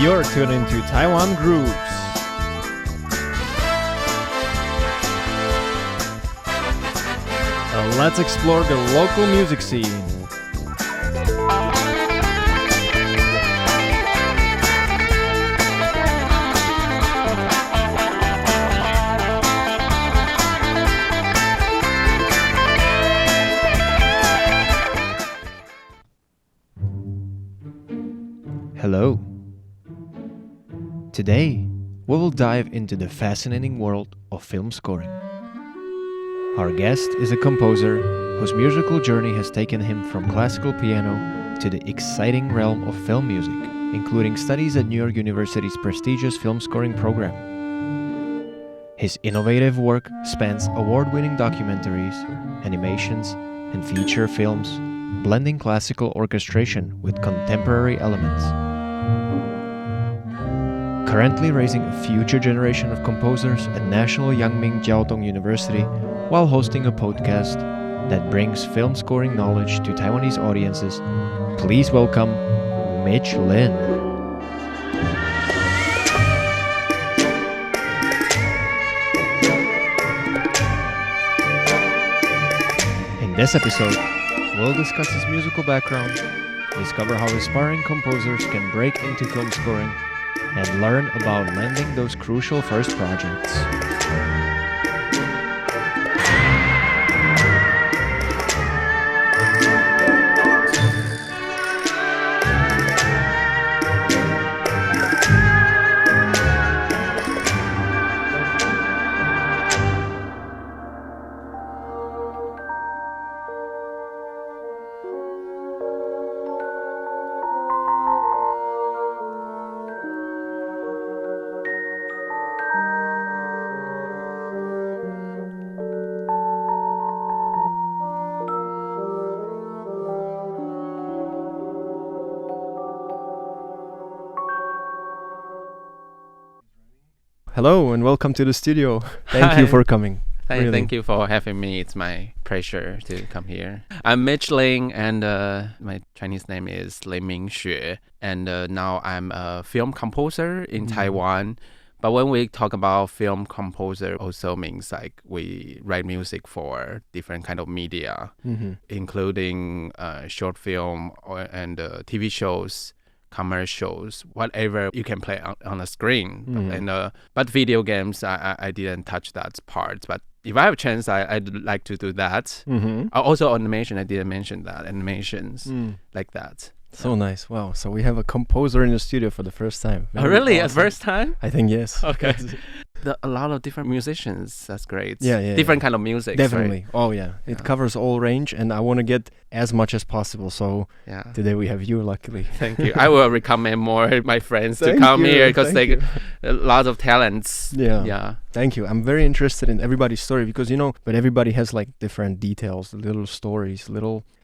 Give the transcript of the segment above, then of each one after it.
You're tuned into Taiwan Grooves. Let's explore the local music scene. Hello. Today, we will dive into the fascinating world of film scoring. Our guest is a composer whose musical journey has taken him from classical piano to the exciting realm of film music, including studies at New York University's prestigious film scoring program. His innovative work spans award-winning documentaries, animations, and feature films, blending classical orchestration with contemporary elements. Currently raising a future generation of composers at National Yang Ming Tung University while hosting a podcast that brings film scoring knowledge to Taiwanese audiences, please welcome Mitch Lin. In this episode, we'll discuss his musical background, discover how aspiring composers can break into film scoring, and learn about landing those crucial first projects. Hello and welcome to the studio. Thank you for coming. Thank you for having me. It's my pleasure to come here. I'm Mitch Lin, and my Chinese name is Ming, and now I'm a film composer in Taiwan. But when we talk about film composer, also means like we write music for different kind of media, including short film and TV shows, commercials, whatever you can play on the screen. And but video games, I didn't touch that part. But if I have a chance, I'd like to do that. Also animation, I didn't mention that. Animations like that. So nice. Wow. So we have a composer in the studio for the first time. Very really? Awesome. First time? I think yes. Okay. A lot of different musicians. That's great. Yeah. Different kind of music. Definitely. Right? Oh yeah. It covers all range, and I want to get as much as possible. So today we have you, luckily. Thank you. I will recommend more my friends to come here because they lots of talents. Yeah. Thank you. I'm very interested in everybody's story because but everybody has like different details, little stories,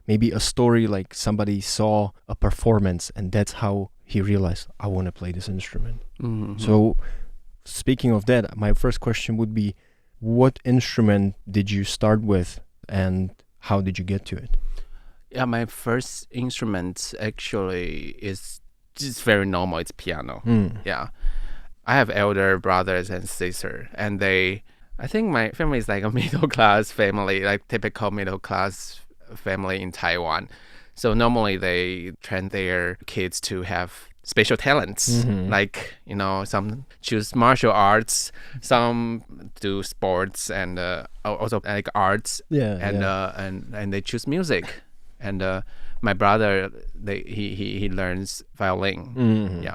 maybe a story like somebody saw a performance and that's how he realized, I want to play this instrument. So speaking of that, my first question would be, what instrument did you start with and how did you get to it? Yeah, my first instrument actually is just very normal. It's piano. Yeah. I have elder brothers and sisters, and I think my family is like a middle class family, like typical middle class family in Taiwan. So normally they train their kids to have special talents, like some choose martial arts, some do sports, and also like arts, and they choose music. And my brother, he learns violin,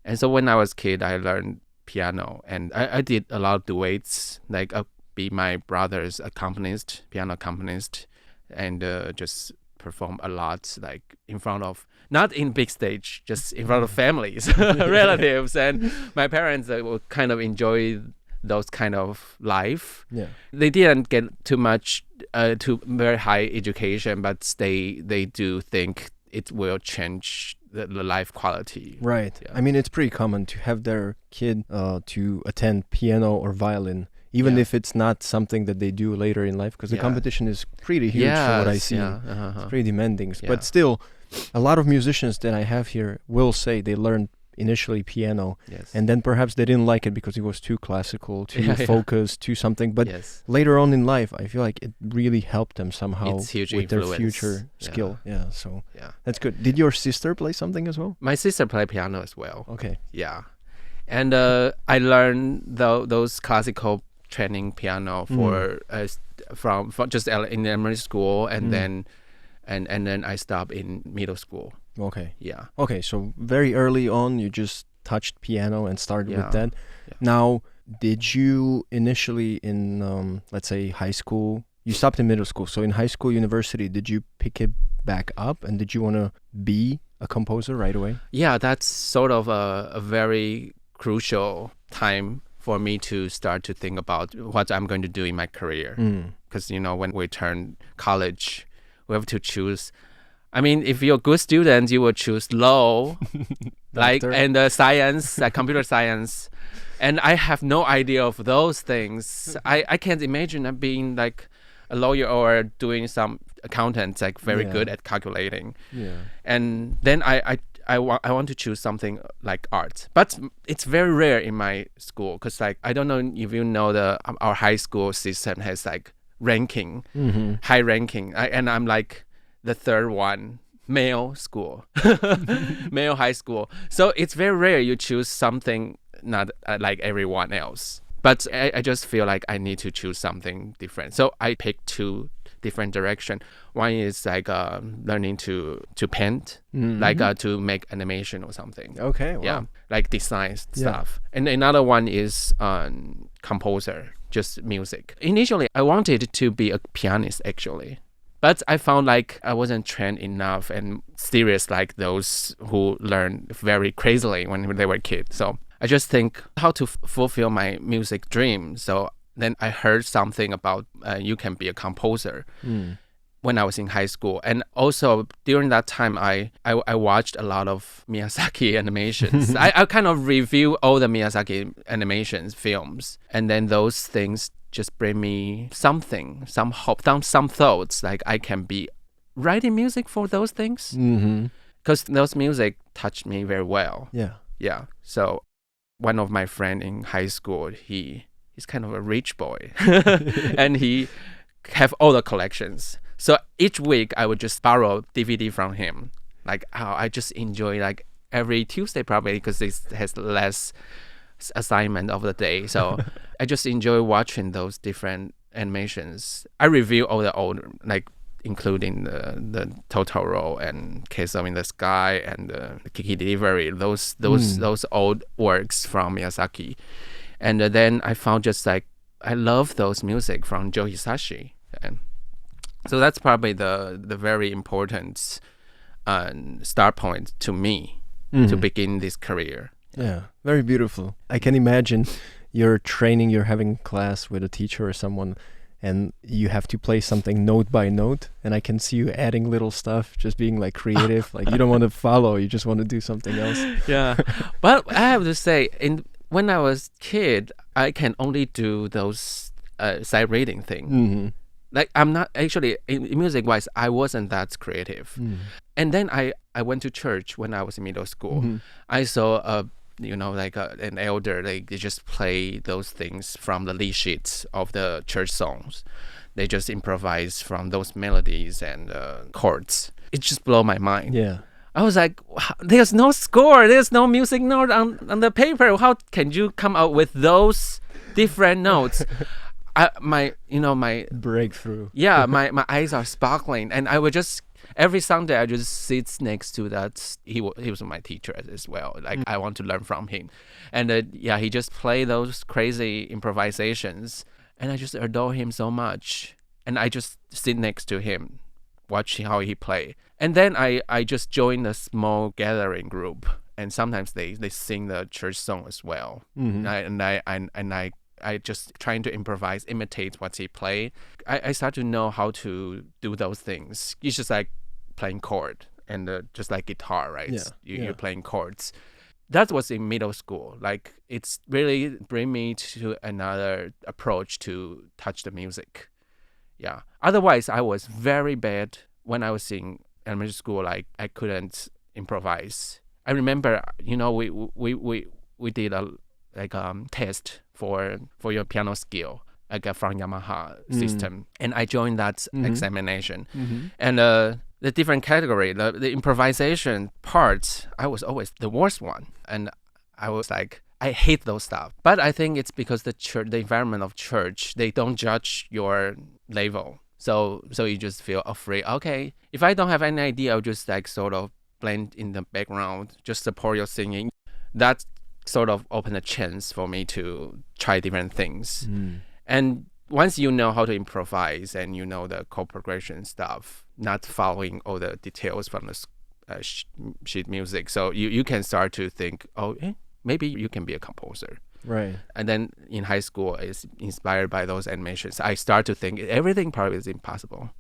and so when I was a kid, I learned piano, and I did a lot of duets, like be my brother's accompanist, piano accompanist, and just perform a lot, like in front of, not in big stage, just in front of families, relatives, and my parents would kind of enjoy those kind of life. They didn't get too much, too very high education, but they do think it will change the life quality. Right. I mean, it's pretty common to have their kid to attend piano or violin, even if it's not something that they do later in life, because the competition is pretty huge from what I see. It's pretty demanding. But still, a lot of musicians that I have here will say they learned initially piano, Yes. and then perhaps they didn't like it because it was too classical, too focused, too something. But yes. later on in life, I feel like it really helped them somehow It's huge with their influence. future skill. Yeah, so Yeah. that's good. Did your sister play something as well? My sister played piano as well. Okay. Yeah. And I learned those classical training piano from just in elementary school, and then I stopped in middle school. Okay. Yeah. Okay, so very early on, you just touched piano and started with that. Yeah. Now, did you initially in, let's say, high school, you stopped in middle school, so in high school, university, did you pick it back up, and did you want to be a composer right away? Yeah, that's sort of a very crucial time for me to start to think about what I'm going to do in my career. Because, when we turn college, we have to choose. I mean, if you're a good student, you will choose law, and science, like computer science. And I have no idea of those things. I can't imagine being like a lawyer or doing some accountant, like very good at calculating. Yeah. And then I want to choose something like art, but it's very rare in my school because I don't know if you know our high school system has like ranking, high ranking, and I'm like the third one, male school, male high school. So it's very rare you choose something not like everyone else. But I just feel like I need to choose something different. So I picked two different directions. One is like learning to paint, like to make animation or something. Okay, wow. Yeah, like design stuff. And another one is composer, just music. Initially, I wanted to be a pianist actually. But I found like I wasn't trained enough and serious like those who learn very crazily when they were kids. So I just think how to fulfill my music dream. So then I heard something about you can be a composer when I was in high school. And also during that time, I watched a lot of Miyazaki animations. I kind of review all the Miyazaki animations, films. And then those things just bring me something, some hope, some thoughts, like I can be writing music for those things. Because those music touched me very well. Yeah. Yeah. So one of my friends in high school, he's kind of a rich boy and he have all the collections. So each week I would just borrow DVD from him. Like how I just enjoy like every Tuesday probably because it has less assignment of the day. So I just enjoy watching those different animations. I review all the old, like including the Totoro and Queso in the Sky and the Kiki Delivery, those old works from Miyazaki. And then I found just like I love those music from Joe Hisashi. And so that's probably the very important start point to me to begin this career. Yeah, very beautiful. I can imagine you're training, you're having class with a teacher or someone, and you have to play something note by note, and I can see you adding little stuff, just being like creative. Like you don't want to follow, you just want to do something else. Yeah, but I have to say, when I was kid, I can only do those sight reading thing. Like I'm not actually in music wise, I wasn't that creative. And then I went to church when I was in middle school. I saw an elder, they just play those things from the lead sheets of the church songs. They just improvise from those melodies and chords. It just blew my mind. Yeah. I was like, there's no score, there's no music note on the paper. How can you come out with those different notes? My breakthrough. Yeah, my eyes are sparkling, and I would just every Sunday I just sit next to that. He was my teacher as well. Like I want to learn from him, and he just play those crazy improvisations, and I just adore him so much. And I just sit next to him, watch how he play, and then I just join a small gathering group, and sometimes they sing the church song as well, I just trying to improvise, imitate what he play. I start to know how to do those things. It's just like playing chord and just like guitar, right? Yeah, You're playing chords. That was in middle school. Like it's really bring me to another approach to touch the music. Yeah. Otherwise, I was very bad when I was in elementary school. Like I couldn't improvise. I remember, we did a test for your piano skill, from Yamaha system, and I joined that examination. And the different category, the improvisation part, I was always the worst one, and I was like, I hate those stuff. But I think it's because the environment of church, they don't judge your level. So you just feel afraid. Okay, if I don't have any idea, I'll just like sort of blend in the background, just support your singing. That sort of opened a chance for me to try different things. And once you know how to improvise and you know the chord progression stuff, not following all the details from the sheet music, so you can start to think, maybe you can be a composer. Right. And then in high school, is inspired by those animations, I start to think everything probably is impossible.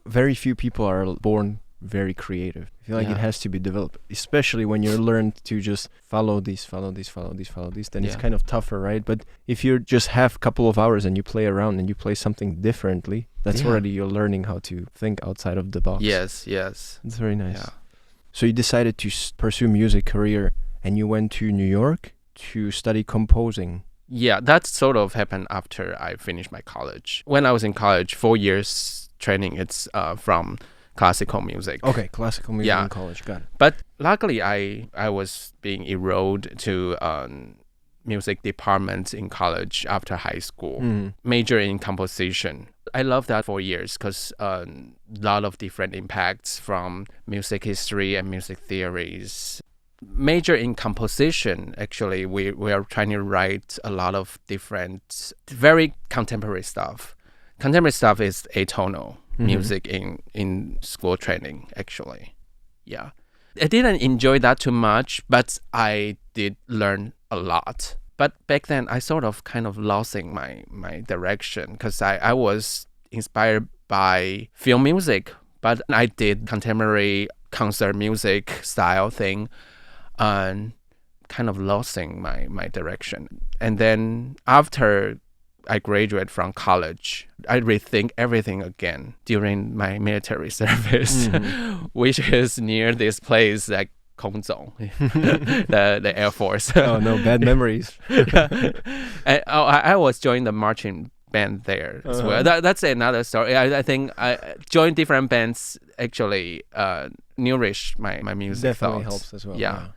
Very few people are born very creative. I feel like it has to be developed, especially when you're learned to just follow these, then it's kind of tougher, right? But if you just have a couple of hours and you play around and you play something differently, that's already you're learning how to think outside of the box. Yes. It's very nice. Yeah. So you decided to pursue music career and you went to New York to study composing. Yeah, that sort of happened after I finished my college. When I was in college, 4 years training, it's from classical music. Okay, classical music in college, got it. But luckily, I was being enrolled to music department in college after high school, major in composition. I love that 4 years because a lot of different impacts from music history and music theories. Major in composition, actually, we are trying to write a lot of different, very contemporary stuff. Contemporary stuff is atonal music in school training, actually. Yeah. I didn't enjoy that too much, but I did learn a lot. But back then, I sort of kind of losing my direction because I was inspired by film music, but I did contemporary concert music style thing and kind of losing my direction. And then after I graduated from college, I rethink everything again during my military service, which is near this place like Kongzong, the Air Force. Oh no, bad memories. And, I was joining the marching band there as well. That's another story. I think I joined different bands actually nourish my music. Definitely thoughts. helps as well. Yeah.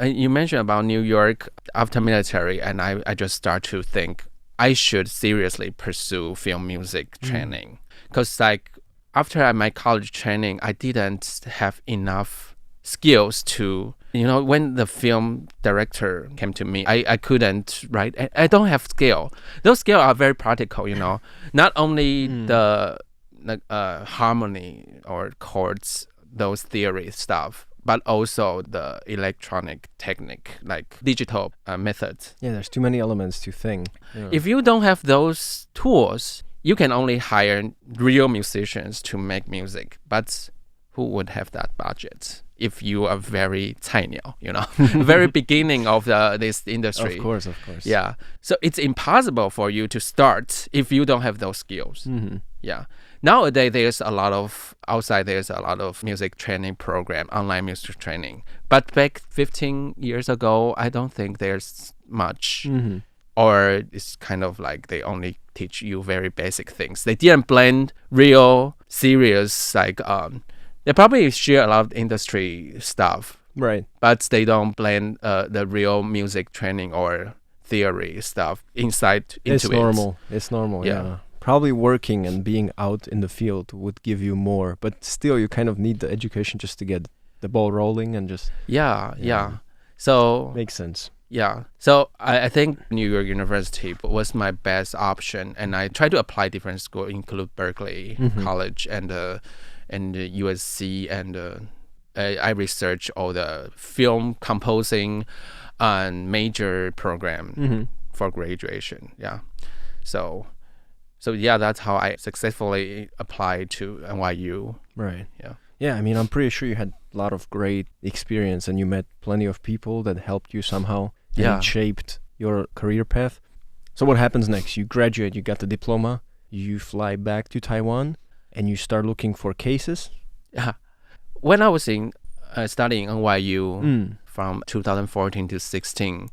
You mentioned about New York after military, and I just start to think I should seriously pursue film music training. Because like after my college training, I didn't have enough skills to, when the film director came to me, I couldn't write. I don't have skill. Those skills are very practical, not only the harmony or chords, those theory stuff, but also the electronic technique, like digital methods. Yeah, there's too many elements to think. If you don't have those tools, you can only hire real musicians to make music. But who would have that budget? if you are very 菜鸟, very beginning of this industry. Of course. Yeah. So it's impossible for you to start if you don't have those skills. Yeah. Nowadays, there's a lot of music training program, online music training. But back 15 years ago, I don't think there's much. Or it's kind of like they only teach you very basic things. They didn't blend real, serious, they probably share a lot of industry stuff. Right. But they don't blend the real music training or theory stuff into It's normal, yeah. Probably working and being out in the field would give you more, but still you kind of need the education just to get the ball rolling and just... Yeah. So... Makes sense. Yeah. So I think New York University was my best option, and I tried to apply different schools, include Berkeley College and USC, and I researched all the film composing and major program for graduation. Yeah. So yeah, that's how I successfully applied to NYU. Right. Yeah. Yeah, I mean, I'm pretty sure you had a lot of great experience and you met plenty of people that helped you somehow and shaped your career path. So what happens next? You graduate, you got the diploma, you fly back to Taiwan, and you start looking for cases? Yeah. When I was studying NYU from 2014 to 16,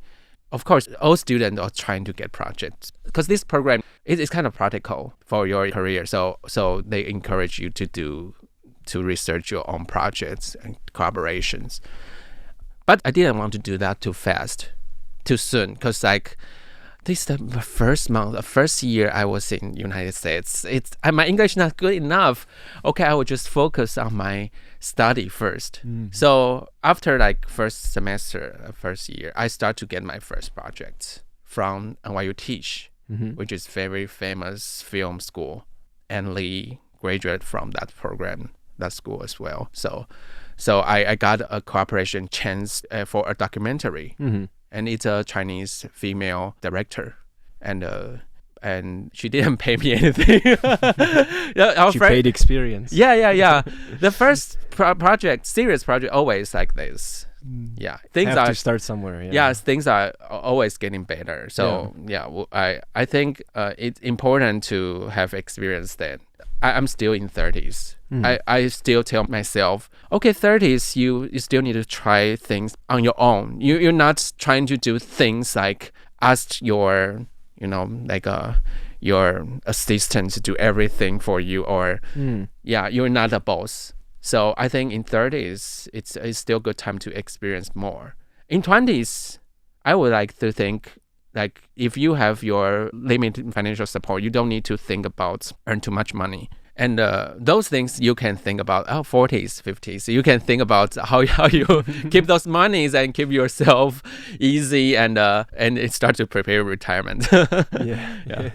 of course, all students are trying to get projects because this program is kind of practical for your career. So they encourage you to research your own projects and collaborations. But I didn't want to do that too fast, too soon, because this the first year I was in United States. My English not good enough. Okay, I would just focus on my study first. So after first semester, first year, I start to get my first projects from NYU Teach, which is very famous film school, and Lee graduated from that program, that school as well. So I got a cooperation chance for a documentary. And it's a Chinese female director, and she didn't pay me anything. She paid experience. Yeah. The first serious project, always like this. Yeah, things have to start somewhere. Yeah, things are always getting better. So I think it's important to have experience then. I'm still in 30s. I still tell myself, okay, 30s, you still need to try things on your own. You're not trying to do things like ask your, your assistant to do everything for you, or you're not a boss. So I think in 30s, it's still a good time to experience more. In 20s, I would like to think, if you have your limited financial support, you don't need to think about earn too much money. And those things you can think about 40s, 50s. You can think about how you keep those monies and keep yourself easy and start to prepare retirement. Yeah.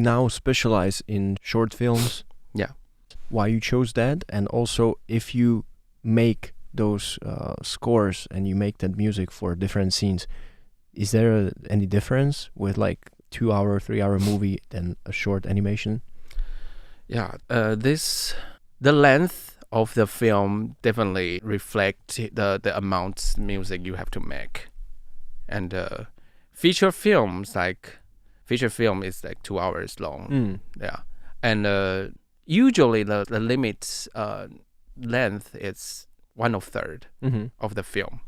now specialize in short films. Yeah. Why you chose that, and also if you make those scores and you make that music for different scenes, is there any difference with like 2-hour, 3-hour movie than a short animation? Yeah, the length of the film definitely reflect the amount music you have to make, and feature film is like 2 hours long. Yeah, and usually the limit length is 1/3 of the film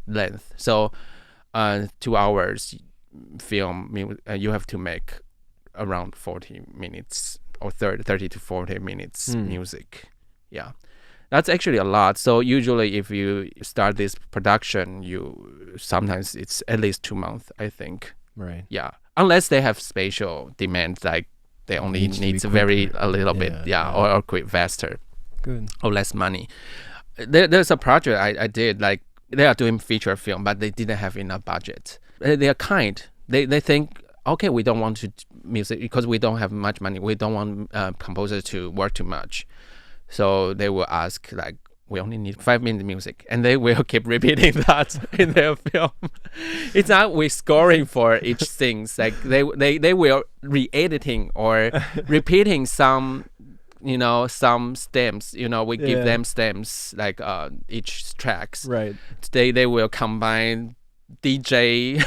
length. So 2 hours film you have to make around 40 minutes or 30 to 40 minutes music. Yeah, that's actually a lot. So usually if you start this production, sometimes it's at least 2 months, I think. Right. Yeah, unless they have special demands, like they only need a little bit, or quick faster. Good. Or less money. There's a project I did, like they are doing feature film, but they didn't have enough budget. They are kind. They think, okay, we don't want to music because we don't have much money. We don't want composers to work too much. So they will ask, like, we only need 5-minute music, and they will keep repeating that in their film. It's not we scoring for each thing. Like they will re-editing or repeating some, some stems. We give them stems like each tracks. Right. They will combine DJ,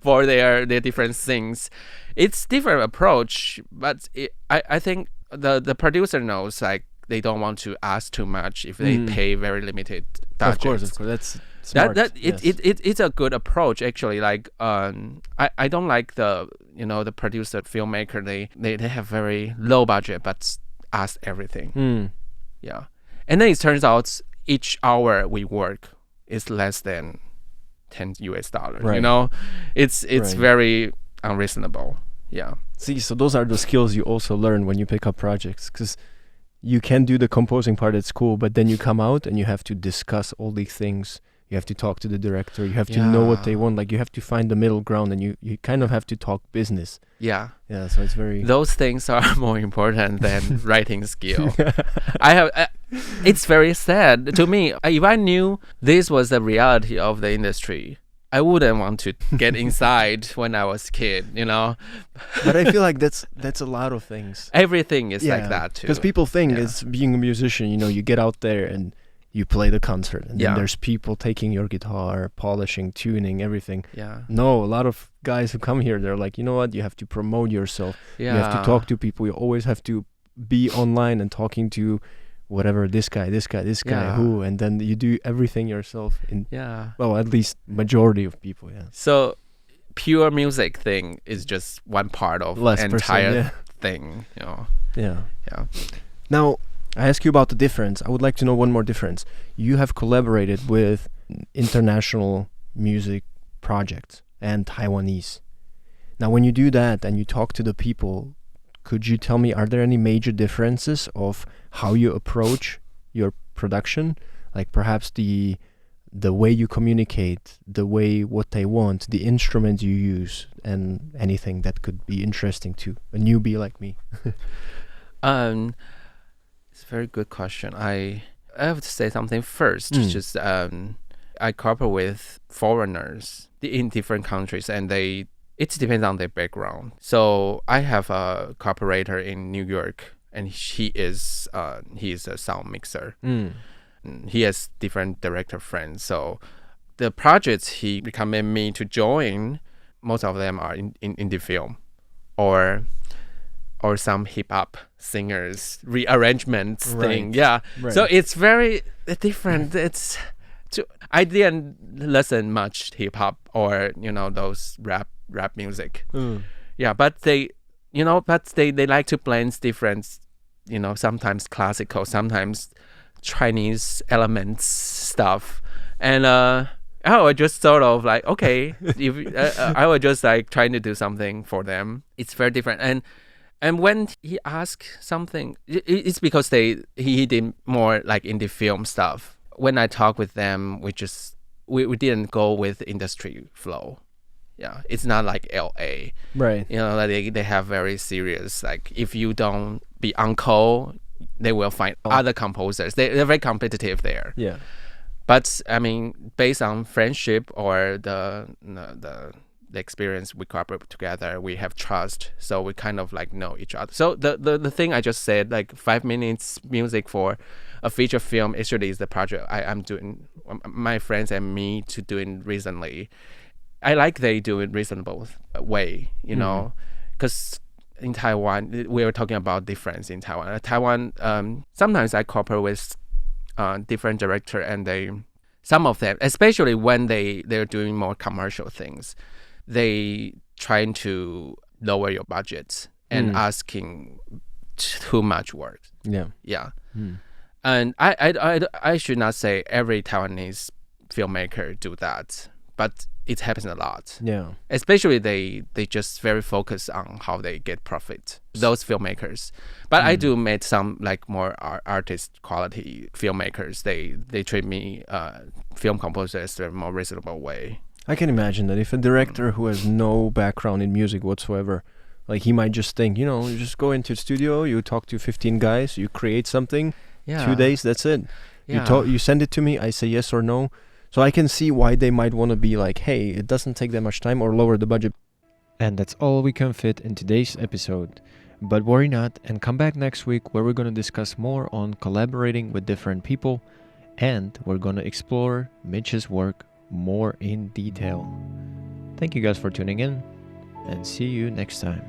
for their different things. It's different approach, but I think the producer knows, like, they don't want to ask too much if they pay very limited budget. Of course, that's smart. It's a good approach, actually. Like I don't like the producer filmmaker. They have very low budget but ask everything. Yeah, and then it turns out each hour we work is less than $10. Right. It's very unreasonable. Yeah. See, so those are the skills you also learn when you pick up projects, because you can do the composing part at school, but then you come out and you have to discuss all these things. You have to talk to the director. You have to know what they want. Like, you have to find the middle ground, and you kind of have to talk business. Yeah. Yeah. So it's very. Those things are more important than writing skill. It's very sad to me. If I knew this was the reality of the industry, I wouldn't want to get inside when I was a kid, But I feel like that's a lot of things. Everything is like that too. Because people think it's being a musician, you get out there and you play the concert, and then there's people taking your guitar, polishing, tuning, everything. Yeah. No, a lot of guys who come here, they're like, you know what? You have to promote yourself. Yeah. You have to talk to people. You always have to be online and talking to whatever, this guy, who, and then you do everything yourself. Well, at least majority of people. Yeah. So pure music thing is just one part of the entire thing. Yeah. Now, I ask you about the difference. I would like to know one more difference. You have collaborated with international music projects and Taiwanese. Now, when you do that and you talk to the people, could you tell me, are there any major differences of how you approach your production? Like perhaps the way you communicate, the way what they want, the instruments you use, and anything that could be interesting to a newbie like me? It's a very good question. I have to say something first. Just I cooperate with foreigners in different countries, and it depends on their background. So I have a cooperator in New York, and he is a sound mixer. He has different director friends. So the projects he recommended me to join, most of them are in indie film, or some hip hop singers rearrangements thing. Yeah. Right. So it's very different. I didn't listen much hip hop or those rap music. Yeah, but they like to blend different, sometimes classical, sometimes Chinese elements stuff, and I was just sort of like, okay, if I was just like trying to do something for them. It's very different, and when he asked something, it's because he did more like indie film stuff. When I talk with them, we didn't go with industry flow. Yeah, it's not like LA. Right. You know, like they have very serious, like if you don't be on call, they will find other composers. They're very competitive there. Yeah. But I mean, based on friendship or the experience we cooperate together, we have trust, so we kind of like know each other. So the thing I just said, like 5 minutes music for a feature film, actually is the project I'm doing, my friends and me to doing recently. I like they do it reasonable way, you know, because in Taiwan we were talking about difference in Taiwan. Sometimes I cooperate with different director, and some of them, especially when they're doing more commercial things, they trying to lower your budget and asking too much work. Yeah. And I should not say every Taiwanese filmmaker do that, but it happens a lot. Yeah. Especially they just very focus on how they get profit, those filmmakers. But I do meet some like more artist quality filmmakers. They treat me film composers in a more reasonable way. I can imagine that if a director who has no background in music whatsoever, like he might just think, you know, you just go into the studio, you talk to 15 guys, you create something, 2 days, that's it. You send it to me, I say yes or no. So I can see why they might want to be like, hey, it doesn't take that much time, or lower the budget. And that's all we can fit in today's episode. But worry not, and come back next week where we're going to discuss more on collaborating with different people, and we're going to explore Mitch's work more in detail. Thank you guys for tuning in, and see you next time.